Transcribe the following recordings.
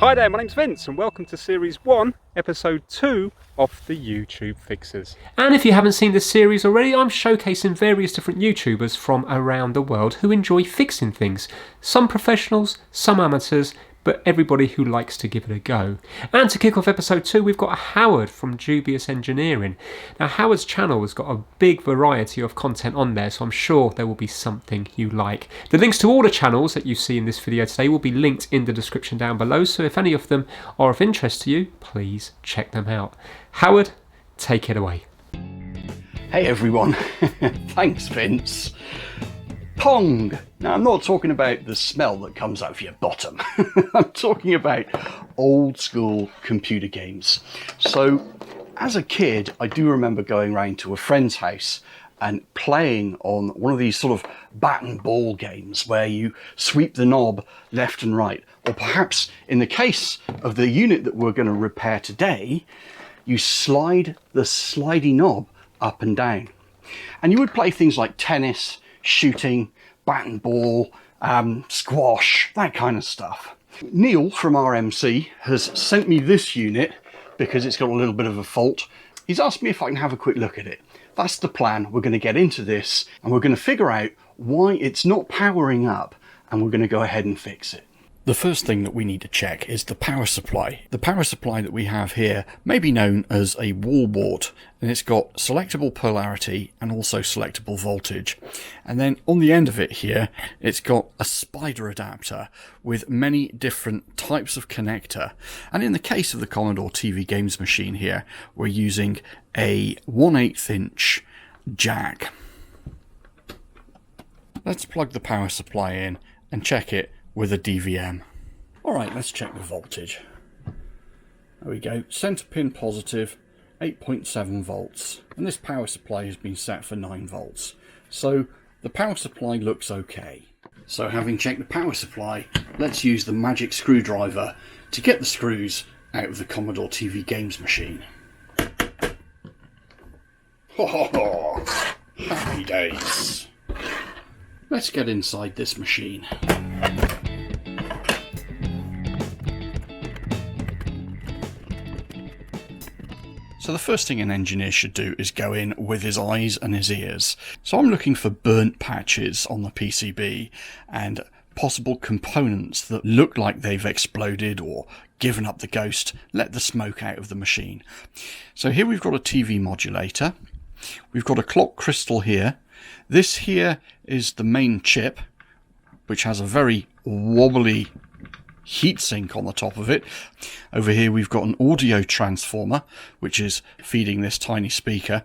Hi there, my name's Vince and welcome to Series 1, Episode 2 of the YouTube Fixers. And if you haven't seen this series already, I'm showcasing various different YouTubers from around the world who enjoy fixing things. Some professionals, some amateurs, but everybody who likes to give it a go. And to kick off Episode 2, we've got Howard from Dubious Engineering. Now, Howard's channel has got a big variety of content on there, so I'm sure there will be something you like. The links to all the channels that you see in this video today will be linked in the description down below, so if any of them are of interest to you, please check them out. Howard, take it away. Hey everyone, thanks Vince. Pong! Now I'm not talking about the smell that comes out of your bottom. I'm talking about old school computer games. So as a kid, I do remember going round to a friend's house and playing on one of these sort of bat and ball games where you sweep the knob left and right. Or perhaps in the case of the unit that we're going to repair today, you slide the slidey knob up and down. And you would play things like tennis, shooting, bat and ball, squash, that kind of stuff. Neil from RMC has sent me this unit because it's got a little bit of a fault. He's asked me if I can have a quick look at it. That's the plan. We're going to get into this and we're going to figure out why it's not powering up, and we're going to go ahead and fix it. The first thing that we need to check is the power supply. The power supply that we have here may be known as a wall wart, and it's got selectable polarity and also selectable voltage. And then on the end of it here, it's got a spider adapter with many different types of connector. And in the case of the Commodore TV games machine here, we're using a 1/8 inch jack. Let's plug the power supply in and check it with a DVM. Alright, let's check the voltage. There we go, centre pin positive, 8.7 volts. And this power supply has been set for 9 volts. So the power supply looks okay. So having checked the power supply, let's use the magic screwdriver to get the screws out of the Commodore TV games machine. Ho ho ho! Happy days! Let's get inside this machine. So the first thing an engineer should do is go in with his eyes and his ears. So I'm looking for burnt patches on the PCB and possible components that look like they've exploded or given up the ghost, let the smoke out of the machine. So here we've got a TV modulator. We've got a clock crystal here. This here is the main chip, which has a very wobbly heatsink on the top of it. Over here we've got an audio transformer, which is feeding this tiny speaker.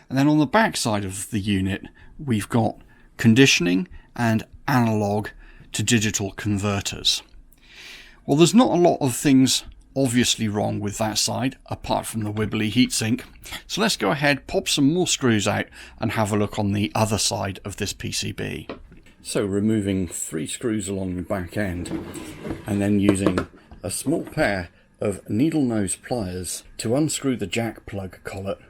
And then on the back side of the unit, we've got conditioning and analog to digital converters. Well, there's not a lot of things obviously wrong with that side, apart from the wibbly heatsink. So let's go ahead, pop some more screws out and have a look on the other side of this PCB. So removing 3 screws along the back end and then using a small pair of needle nose pliers to unscrew the jack plug collet,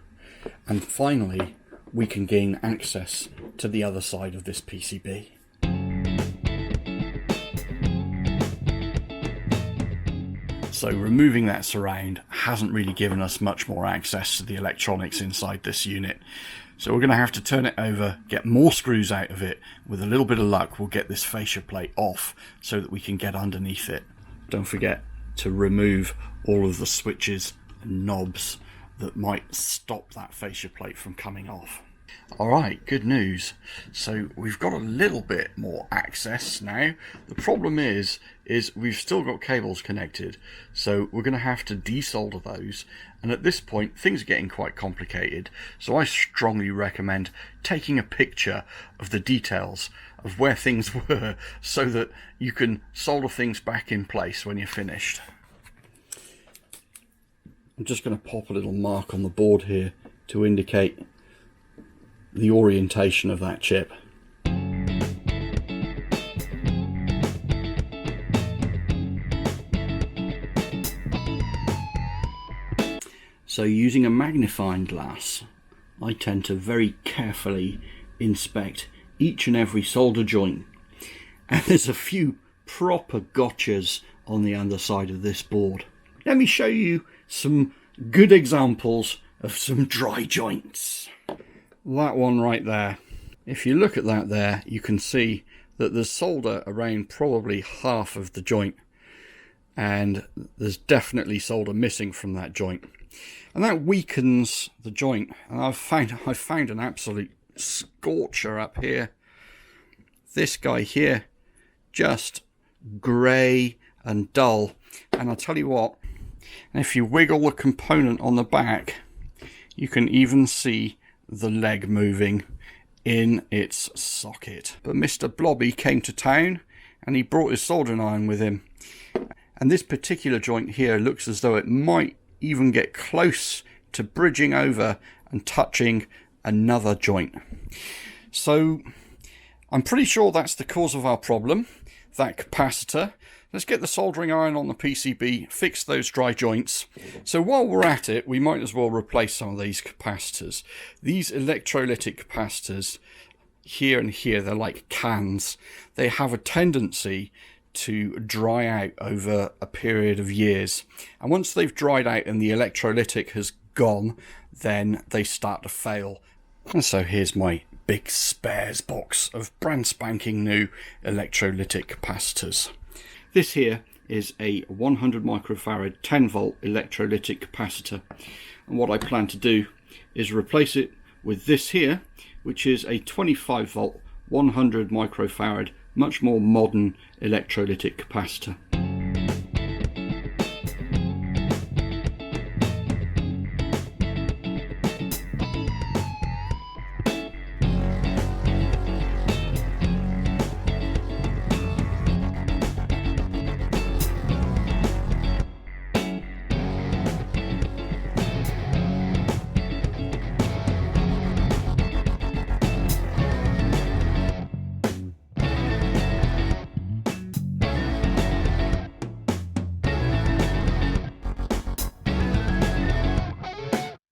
and finally we can gain access to the other side of this PCB. So removing that surround hasn't really given us much more access to the electronics inside this unit. So we're going to have to turn it over, get more screws out of it. With a little bit of luck, we'll get this fascia plate off so that we can get underneath it. Don't forget to remove all of the switches and knobs that might stop that fascia plate from coming off. Alright, good news. So we've got a little bit more access now. The problem is we've still got cables connected, so we're going to have to desolder those, and at this point things are getting quite complicated, so I strongly recommend taking a picture of the details of where things were so that you can solder things back in place when you're finished. I'm just going to pop a little mark on the board here to indicate the orientation of that chip. So using a magnifying glass, I tend to very carefully inspect each and every solder joint, and there's a few proper gotchas on the underside of this board. Let me show you some good examples of some dry joints. That one right there. If you look at that there, you can see that there's solder around probably half of the joint, and there's definitely solder missing from that joint, and that weakens the joint. And I've found an absolute scorcher up here. This guy here, just grey and dull. And I'll tell you what, if you wiggle the component on the back, you can even see the leg moving in its socket. But Mr. Blobby came to town and he brought his soldering iron with him. And this particular joint here looks as though it might even get close to bridging over and touching another joint. So I'm pretty sure that's the cause of our problem, that capacitor. Let's get the soldering iron on the PCB, fix those dry joints. So while we're at it, we might as well replace some of these capacitors. These electrolytic capacitors here and here, they're like cans. They have a tendency to dry out over a period of years. And once they've dried out and the electrolytic has gone, then they start to fail. And so here's my big spares box of brand spanking new electrolytic capacitors. This here is a 100 microfarad 10 volt electrolytic capacitor, and what I plan to do is replace it with this here, which is a 25 volt 100 microfarad much more modern electrolytic capacitor.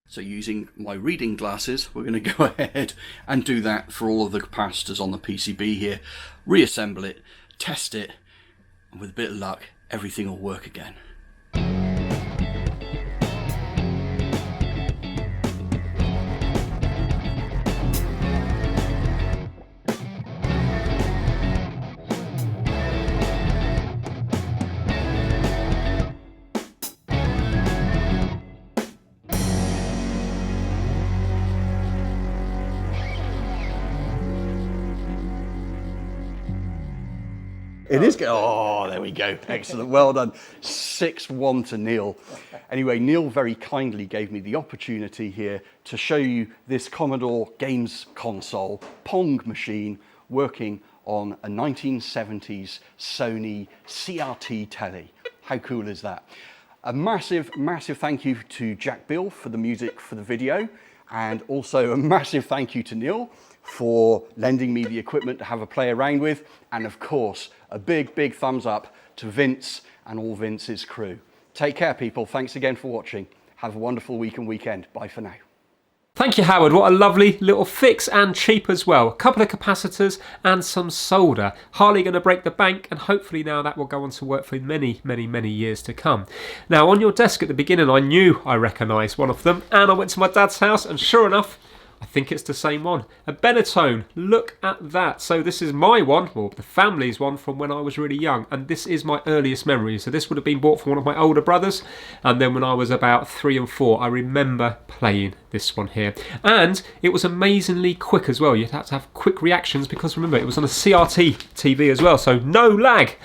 So using my reading glasses, we're going to go ahead and do that for all of the capacitors on the PCB here. Reassemble it, test it, and with a bit of luck, everything will work again. It is good. Oh, there we go. Excellent. Well done. 6-1 to Neil. Anyway, Neil very kindly gave me the opportunity here to show you this Commodore games console, Pong machine, working on a 1970s Sony CRT telly. How cool is that? A massive, massive thank you to Jack Bill for the music for the video, and also a massive thank you to Neil for lending me the equipment to have a play around with, and of course a big, big thumbs up to Vince and all Vince's crew. Take care, people. Thanks again for watching. Have a wonderful week and weekend. Bye for now. Thank you, Howard. What a lovely little fix, and cheap as well. A couple of capacitors and some solder. Hardly going to break the bank, and hopefully now that will go on to work for many, many, many years to come. Now, on your desk at the beginning, I knew I recognised one of them, and I went to my dad's house, and sure enough, I think it's the same one. A Benetone. Look at that. So this is my one, or the family's one, from when I was really young. And this is my earliest memory. So this would have been bought from one of my older brothers. And then when I was about 3 and 4, I remember playing this one here. And it was amazingly quick as well. You'd have to have quick reactions because remember, it was on a CRT TV as well. So no lag.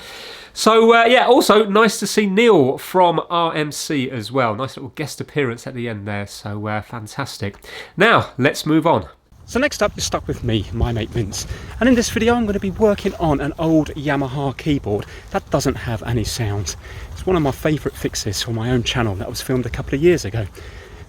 So yeah, also nice to see Neil from RMC as well. Nice little guest appearance at the end there, so fantastic. Now, let's move on. So next up, you're stuck with me, my mate Vince. And in this video, I'm going to be working on an old Yamaha keyboard that doesn't have any sound. It's one of my favourite fixes for my own channel that was filmed a couple of years ago.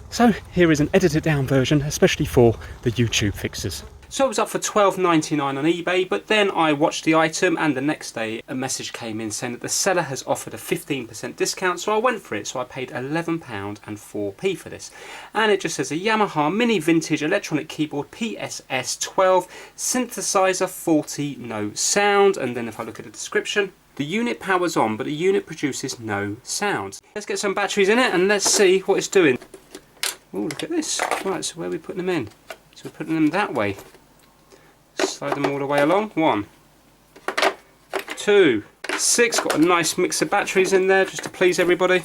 So here is an edited down version, especially for the YouTube fixes. So it was up for £12.99 on eBay, but then I watched the item and the next day a message came in saying that the seller has offered a 15% discount, so I went for it. So I paid £11 and 4p for this. And it just says a Yamaha Mini Vintage Electronic Keyboard PSS 12, synthesizer 40, no sound. And then if I look at the description, The unit powers on, but the unit produces no sound. Let's get some batteries in it and let's see what it's doing. Oh, look at this. Right, so where are we putting them in? So we're putting them that way. Slide them all the way along. 1, 2, 6. Got a nice mix of batteries in there just to please everybody.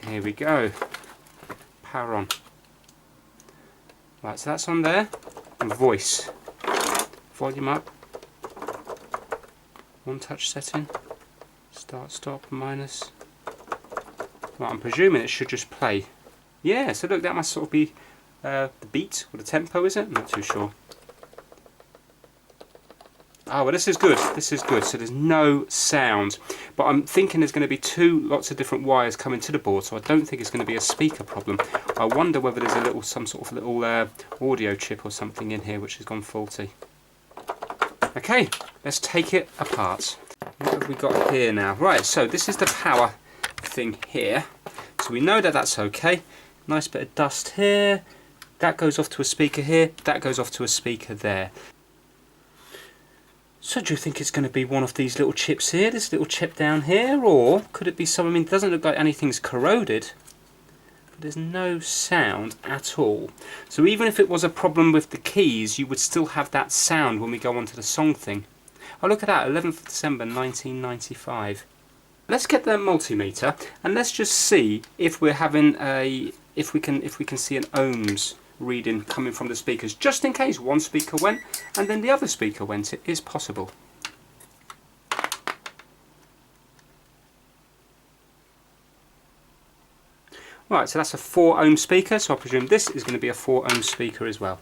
Here we go. Power on. Right, so that's on there. And voice. Volume up. 1 touch setting. Start, stop, minus. Right, I'm presuming it should just play. Yeah, so look, that must sort of be the beat or the tempo, is it? I'm not too sure. Oh, well, this is good. This is good. So there's no sound. But I'm thinking there's going to be lots of different wires coming to the board, so I don't think it's going to be a speaker problem. I wonder whether there's some sort of little audio chip or something in here which has gone faulty. Okay, let's take it apart. What have we got here now? Right, so this is the power thing here. So we know that that's okay. Nice bit of dust here. That goes off to a speaker here. That goes off to a speaker there. So do you think it's going to be one of these little chips here, this little chip down here, or could it be some, I mean, it doesn't look like anything's corroded, but there's no sound at all. So even if it was a problem with the keys, you would still have that sound when we go on to the song thing. Oh, look at that, 11th of December 1995. Let's get the multimeter and let's just see if we're having if we can see an ohms reading coming from the speakers, just in case one speaker went and then the other speaker went. It is possible. Right, so that's a 4 ohm speaker, so I presume this is going to be a 4 ohm speaker as well.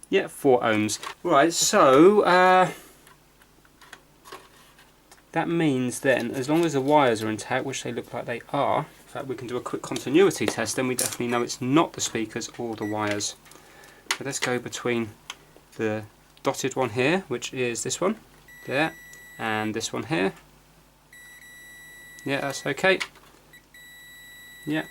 Yeah, 4 ohms. Right, so that means then, as long as the wires are intact, which they look like they are, in fact we can do a quick continuity test, then we definitely know it's not the speakers or the wires. So let's go between the dotted one here, which is this one, there, and this one here. Yeah, that's okay. Yeah.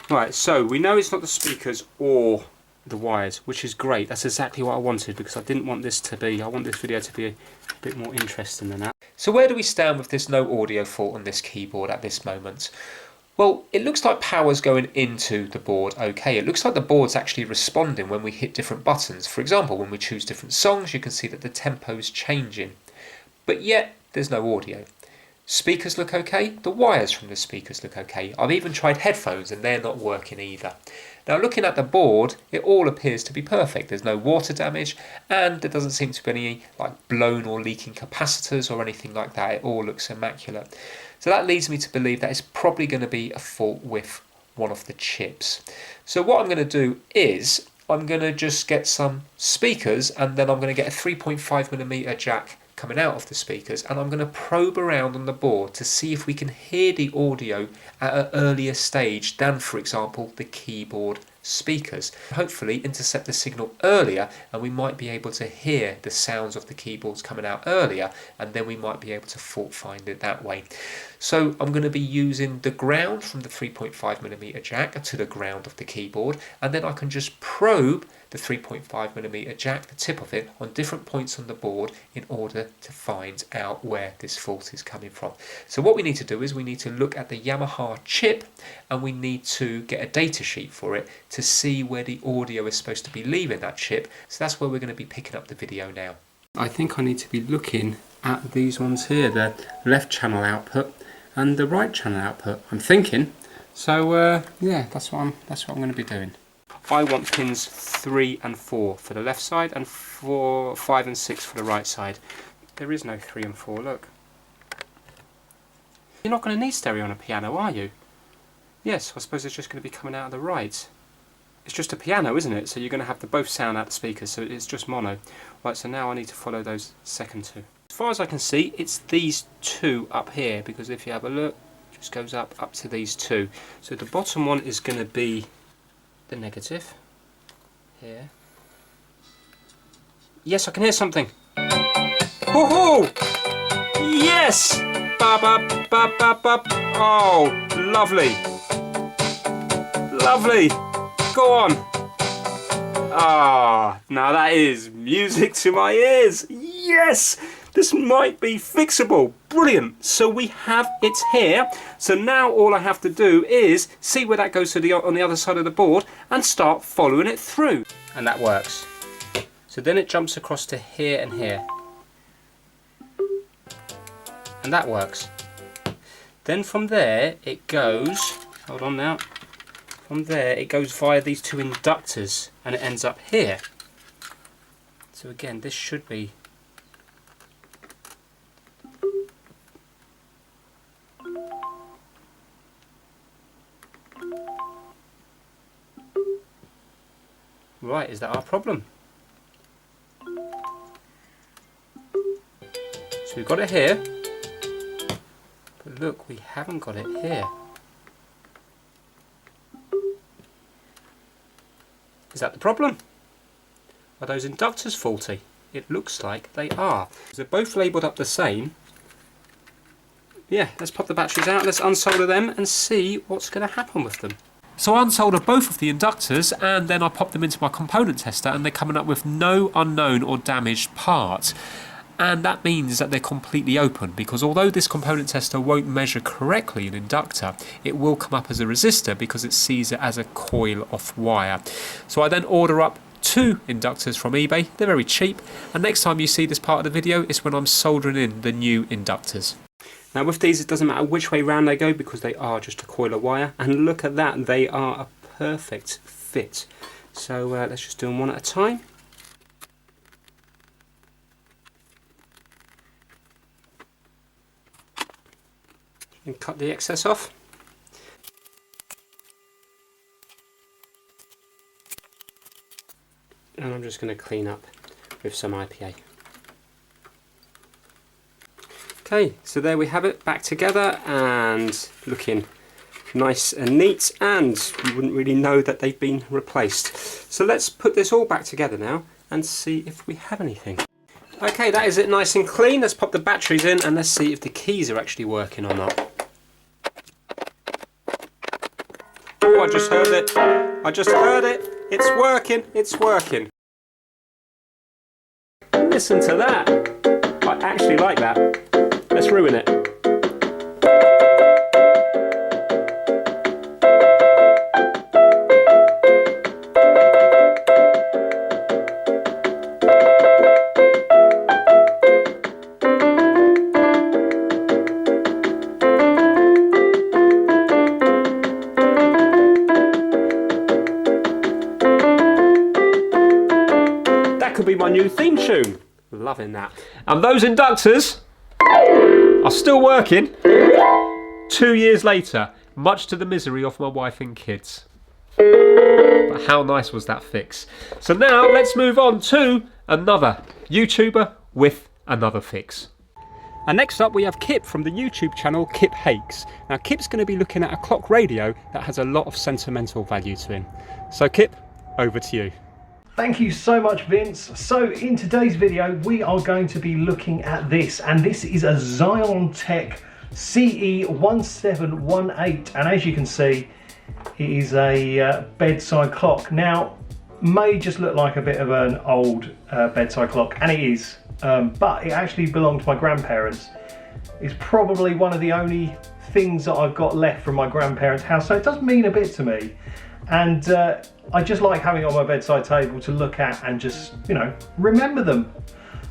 Right, so we know it's not the speakers or the wires, which is great. That's exactly what I wanted, because I didn't want this to be, I want this video to be a bit more interesting than that. So where do we stand with this no audio fault on this keyboard at this moment? Well, it looks like power's going into the board okay. It looks like the board's actually responding when we hit different buttons. For example, when we choose different songs, you can see that the tempo's changing. But yet, there's no audio. Speakers look okay, the wires from the speakers look okay. I've even tried headphones and they're not working either. Now looking at the board, it all appears to be perfect. There's no water damage and there doesn't seem to be any blown or leaking capacitors or anything like that. It all looks immaculate. So that leads me to believe that it's probably going to be a fault with one of the chips. So what I'm going to do is I'm going to just get some speakers and then I'm going to get a 3.5mm jack coming out of the speakers, and I'm going to probe around on the board to see if we can hear the audio at an earlier stage than, for example, the keyboard speakers. Hopefully intercept the signal earlier and we might be able to hear the sounds of the keyboards coming out earlier, and then we might be able to fault find it that way. So I'm going to be using the ground from the 3.5mm jack to the ground of the keyboard, and then I can just probe the 3.5mm jack, the tip of it, on different points on the board in order to find out where this fault is coming from. So what we need to do is we need to look at the Yamaha chip and we need to get a data sheet for it to see where the audio is supposed to be leaving that chip. So that's where we're going to be picking up the video now. I think I need to be looking at these ones here, the left channel output and the right channel output, I'm thinking. So yeah, that's what I'm going to be doing. I want pins 3 and 4 for the left side and 5 and 6 for the right side. There is no 3 and 4, look. You're not going to need stereo on a piano, are you? Yes, I suppose it's just going to be coming out of the right. It's just a piano, isn't it? So you're going to have the both sound out the speakers, so it's just mono. Right, so now I need to follow those second two. As far as I can see, it's these two up here, because if you have a look, it just goes up to these two. So the bottom one is going to be the negative here. Yes, I can hear something. Woohoo! Yes! Ba ba ba ba ba. Oh, lovely. Lovely. Go on. Ah, now that is music to my ears. Yes, this might be fixable. Brilliant. So we have it here. So now all I have to do is see where that goes to on the other side of the board and start following it through. And that works. So then it jumps across to here and here. And that works. Then from there it goes, hold on now, from there it goes via these two inductors and it ends up here. So again, this should be right. Is that our problem? So we've got it here, but look, we haven't got it here. Is that the problem? Are those inductors faulty? It looks like they are. They're both labelled up the same. Yeah, let's pop the batteries out, let's unsolder them and see what's going to happen with them. So I unsoldered both of the inductors and then I popped them into my component tester and they're coming up with no unknown or damaged parts. And that means that they're completely open, because although this component tester won't measure correctly an inductor, it will come up as a resistor because it sees it as a coil of wire. So I then order up 2 inductors from eBay. They're very cheap, and next time you see this part of the video is when I'm soldering in the new inductors. Now with these, it doesn't matter which way round they go because they are just a coil of wire, and look at that, they are a perfect fit. So let's just do them one at a time. And cut the excess off. And I'm just going to clean up with some IPA. Okay, so there we have it, back together and looking nice and neat, and you wouldn't really know that they've been replaced. So let's put this all back together now and see if we have anything. Okay, that is it, nice and clean. Let's pop the batteries in and let's see if the keys are actually working or not. Oh, I just heard it. I just heard it. It's working. It's working. Listen to that. I actually like that. Let's ruin it. Could be my new theme tune. Loving that. And those inductors are still working 2 years later, much to the misery of my wife and kids. But how nice was that fix? So now let's move on to another YouTuber with another fix. And next up we have Kip from the YouTube channel Kip Hakes. Now Kip's going to be looking at a clock radio that has a lot of sentimental value to him. So Kip, over to you. Thank you so much, Vince. So in today's video we are going to be looking at this, and this is a Xylon Tech CE1718, and as you can see it is a bedside clock. Now may just look like a bit of an old bedside clock, and it is, but it actually belonged to my grandparents. It's probably one of the only things that I've got left from my grandparents' house, so it does mean a bit to me. And I just like having it on my bedside table to look at and just, you know, remember them.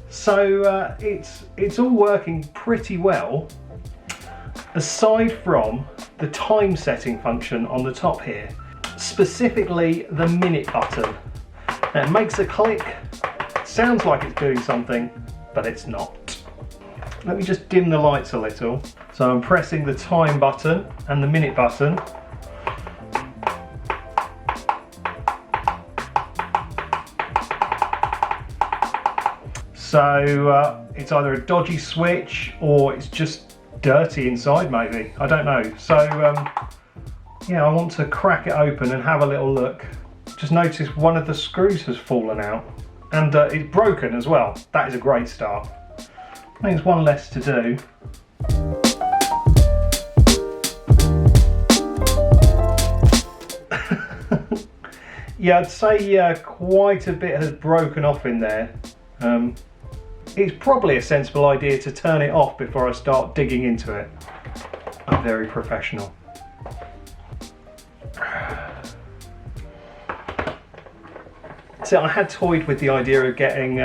So it's all working pretty well, aside from the time setting function on the top here, specifically the minute button. Now it makes a click, sounds like it's doing something, but it's not. Let me just dim the lights a little. So I'm pressing the time button and the minute button. So it's either a dodgy switch or it's just dirty inside, maybe. I don't know. So yeah, I want to crack it open and have a little look. Just notice one of the screws has fallen out, and it's broken as well. That is a great start. Means one less to do. Yeah, I'd say quite a bit has broken off in there. It's probably a sensible idea to turn it off before I start digging into it. I'm very professional. So I had toyed with the idea of getting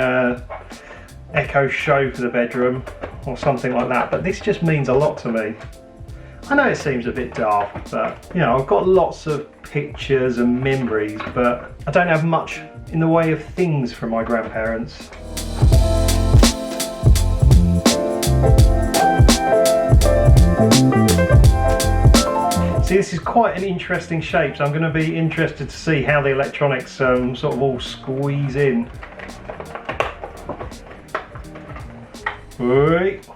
Echo Show for the bedroom or something like that, but this just means a lot to me. I know it seems a bit daft, but you know, I've got lots of pictures and memories, but I don't have much in the way of things from my grandparents. See, this is quite an interesting shape, so I'm going to be interested to see how the electronics sort of all squeeze in. Right.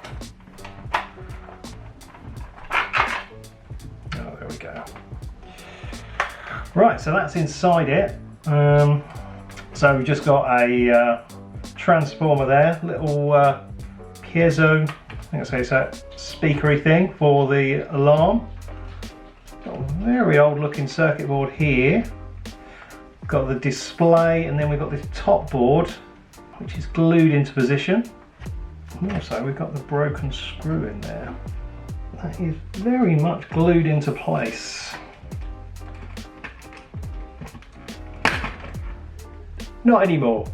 Oh, there we go. Right, so that's inside it. So we've just got a transformer there, little piezo, I think it's a speakery thing for the alarm. Got a very old looking circuit board here. Got the display, and then we've got this top board which is glued into position. And also we've got the broken screw in there. That is very much glued into place. Not anymore.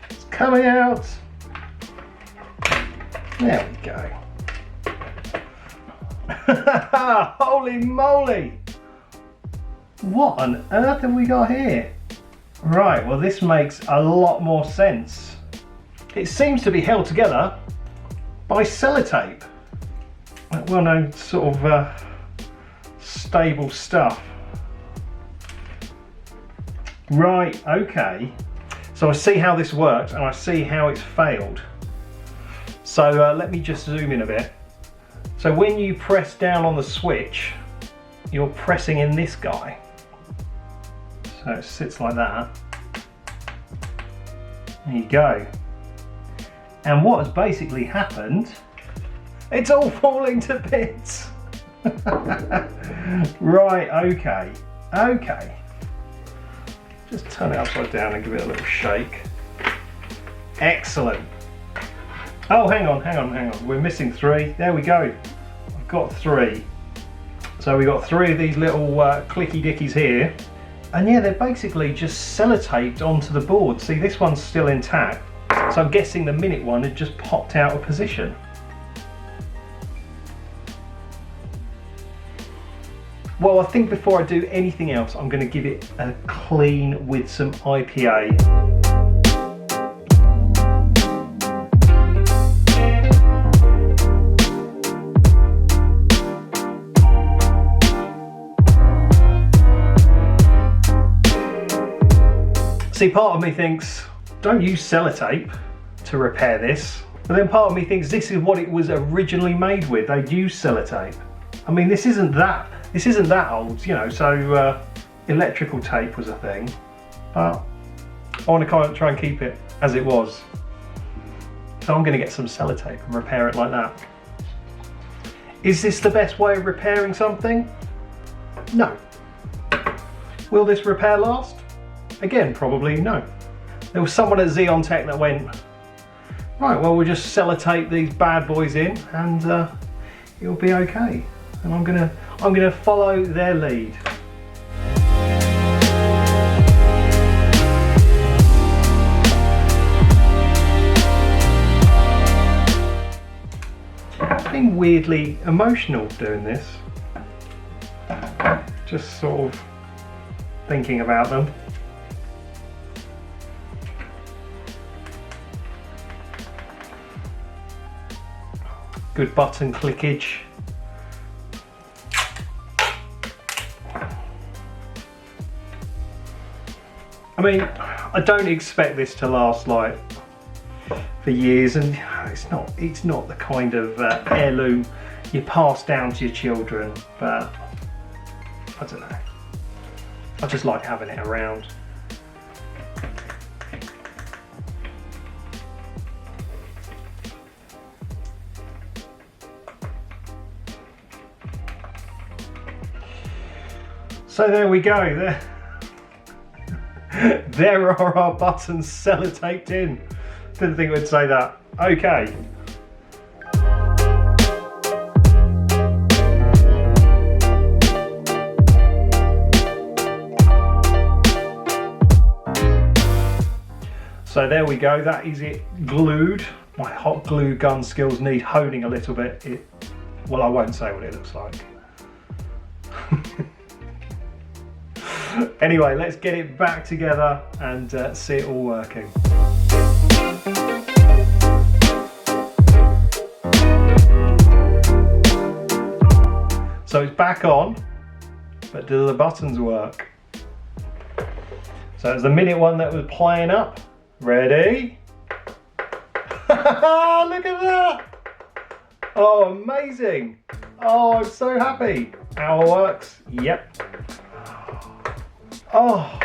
It's coming out. There we go. Holy moly! What on earth have we got here? Right, well this makes a lot more sense. It seems to be held together by sellotape. Well known sort of stable stuff. Right, okay. So I see how this works and I see how it's failed. So let me just zoom in a bit. So when you press down on the switch, you're pressing in this guy. So it sits like that. There you go. And what has basically happened, it's all falling to bits. Right, okay. Okay. Just turn it upside down and give it a little shake. Excellent. Oh, hang on. We're missing 3. There we go. I've got 3. So we've got 3 of these little clicky dickies here. And yeah, they're basically just sellotaped onto the board. See, this one's still intact. So I'm guessing the minute one had just popped out of position. Well, I think before I do anything else, I'm going to give it a clean with some IPA. See, part of me thinks, don't use sellotape to repair this. But then part of me thinks this is what it was originally made with. They'd use sellotape. I mean, this isn't that old, you know, so electrical tape was a thing. But I want to try and keep it as it was. So I'm going to get some sellotape and repair it like that. Is this the best way of repairing something? No. Will this repair last? Again, probably no. There was someone at Xeon Tech that went, right, well, we'll just sellotape these bad boys in and it'll be okay. And I'm gonna follow their lead. I'm being weirdly emotional doing this. Just sort of thinking about them. Good button clickage. I mean, I don't expect this to last like for years, and it's not the kind of heirloom you pass down to your children, but I don't know. I just like having it around. So there we go. There are our buttons sellotaped in. Didn't think we'd say that. Okay. So there we go, that is it glued. My hot glue gun skills need honing a little bit. Well, I won't say what it looks like. Anyway, let's get it back together and see it all working. So it's back on, but do the buttons work? So it's the minute one that was playing up. Ready? Look at that! Oh, amazing! Oh, I'm so happy. Hour works. Yep. Oh,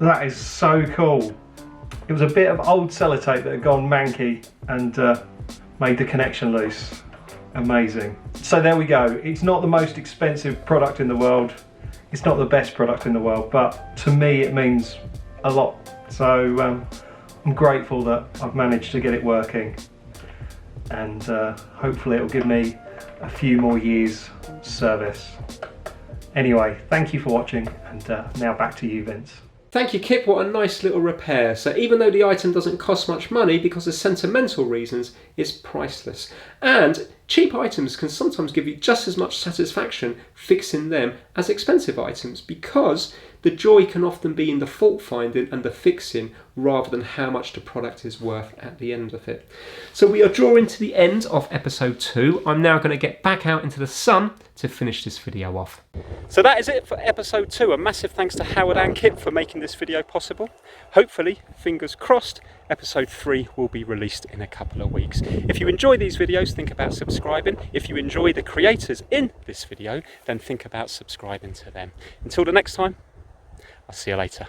that is so cool. It was a bit of old sellotape that had gone manky and made the connection loose. Amazing. So there we go. It's not the most expensive product in the world. It's not the best product in the world, but to me it means a lot. So I'm grateful that I've managed to get it working, and hopefully it'll give me a few more years service. Anyway, thank you for watching, and now back to you, Vince. Thank you, Kip. What a nice little repair. So even though the item doesn't cost much money because of sentimental reasons, it's priceless. And cheap items can sometimes give you just as much satisfaction fixing them as expensive items, because the joy can often be in the fault finding and the fixing rather than how much the product is worth at the end of it. So we are drawing to the end of episode 2. I'm now going to get back out into the sun to finish this video off. So that is it for episode 2. A massive thanks to Howard and Kip for making this video possible. Hopefully, fingers crossed, episode 3 will be released in a couple of weeks. If you enjoy these videos, think about subscribing. If you enjoy the creators in this video, then think about subscribing to them. Until the next time, I'll see you later.